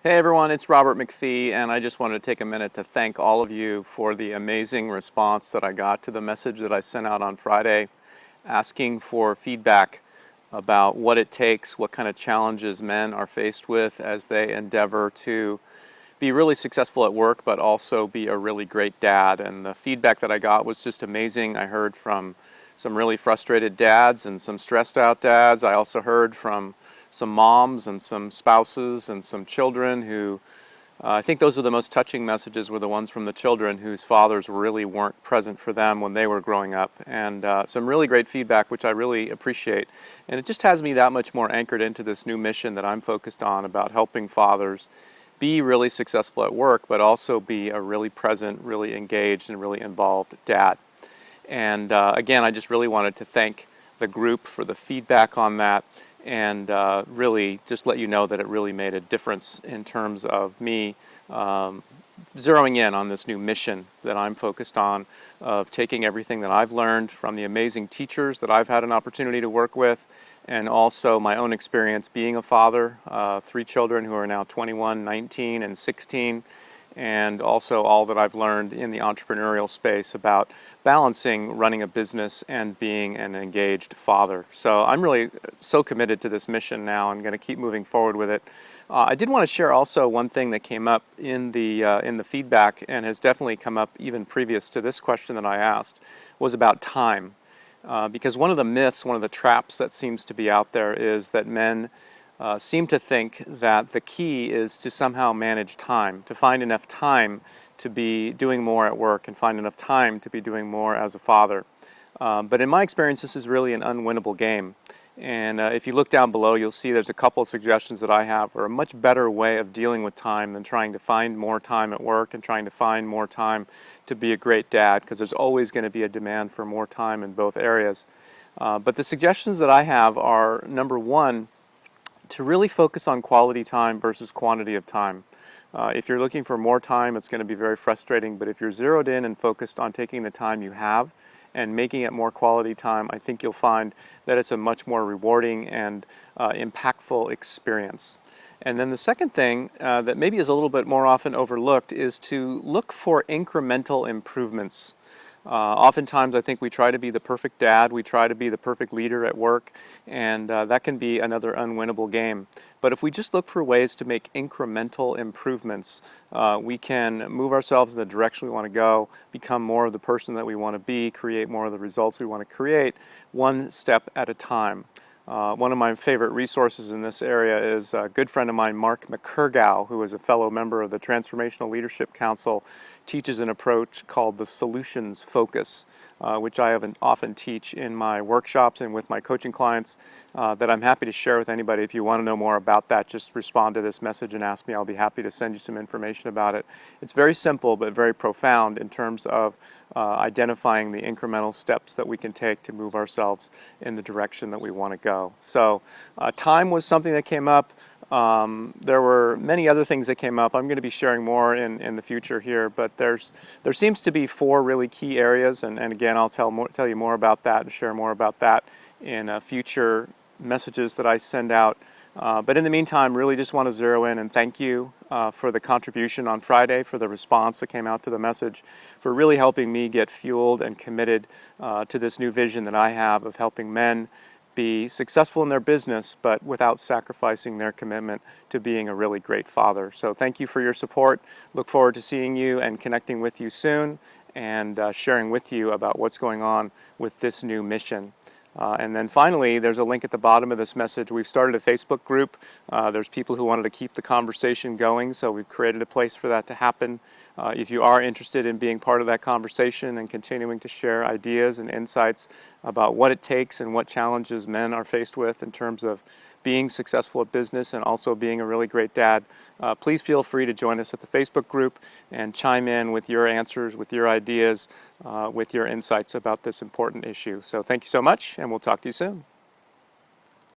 Hey everyone, it's Robert McPhee, and I just wanted to take a minute to thank all of you for the amazing response that I got to the message that I sent out on Friday, asking for feedback about what it takes, what kind of challenges men are faced with as they endeavor to be really successful at work, but also be a really great dad. And the feedback that I got was just amazing. I heard from some really frustrated dads and some stressed out dads. I also heard from some moms and some spouses and some children who I think those are the most touching messages, were the ones from the children whose fathers really weren't present for them when they were growing up. And some really great feedback, which I really appreciate. And it just has me that much more anchored into this new mission that I'm focused on, about helping fathers be really successful at work, but also be a really present, really engaged, and really involved dad. And again, I just really wanted to thank the group for the feedback on that, and really just let you know that it really made a difference in terms of me zeroing in on this new mission that I'm focused on, of taking everything that I've learned from the amazing teachers that I've had an opportunity to work with, and also my own experience being a father, 3 children who are now 21, 19, and 16, and also all that I've learned in the entrepreneurial space about balancing running a business and being an engaged father. So I'm really so committed to this mission now. I'm going to keep moving forward with it. I did want to share also one thing that came up in the feedback, and has definitely come up even previous to this question that I asked, was about time. Because one of the myths, one of the traps that seems to be out there, is that men seem to think that the key is to somehow manage time, to find enough time to be doing more at work and find enough time to be doing more as a father. But in my experience, this is really an unwinnable game. And if you look down below, you'll see there's a couple of suggestions that I have for a much better way of dealing with time than trying to find more time at work and trying to find more time to be a great dad, because there's always going to be a demand for more time in both areas. But the suggestions that I have are, number one, to really focus on quality time versus quantity of time. If you're looking for more time, it's going to be very frustrating, but if you're zeroed in and focused on taking the time you have and making it more quality time, I think you'll find that it's a much more rewarding and impactful experience. And then the second thing that maybe is a little bit more often overlooked is to look for incremental improvements. Oftentimes I think we try to be the perfect dad, we try to be the perfect leader at work, and that can be another unwinnable game. But if we just look for ways to make incremental improvements, we can move ourselves in the direction we want to go, become more of the person that we want to be, create more of the results we want to create, one step at a time. One of my favorite resources in this area is a good friend of mine, Mark McCurgow, who is a fellow member of the Transformational Leadership Council, teaches an approach called the Solutions Focus, which I often teach in my workshops and with my coaching clients, that I'm happy to share with anybody. If you want to know more about that, just respond to this message and ask me. I'll be happy to send you some information about it. It's very simple but very profound in terms of identifying the incremental steps that we can take to move ourselves in the direction that we want to go. So time was something that came up. There were many other things that came up. I'm going to be sharing more in the future here, but there seems to be 4 really key areas, and again, I'll tell you more about that and share more about that in future messages that I send out. But in the meantime, really just want to zero in and thank you for the contribution on Friday, for the response that came out to the message, for really helping me get fueled and committed to this new vision that I have of helping men be successful in their business, but without sacrificing their commitment to being a really great father. So thank you for your support. Look forward to seeing you and connecting with you soon, and sharing with you about what's going on with this new mission. And then finally, there's a link at the bottom of this message. We've started a Facebook group. There's people who wanted to keep the conversation going, so we've created a place for that to happen. If you are interested in being part of that conversation and continuing to share ideas and insights about what it takes and what challenges men are faced with in terms of being successful at business and also being a really great dad, please feel free to join us at the Facebook group and chime in with your answers, with your ideas, with your insights about this important issue. So thank you so much, and we'll talk to you soon.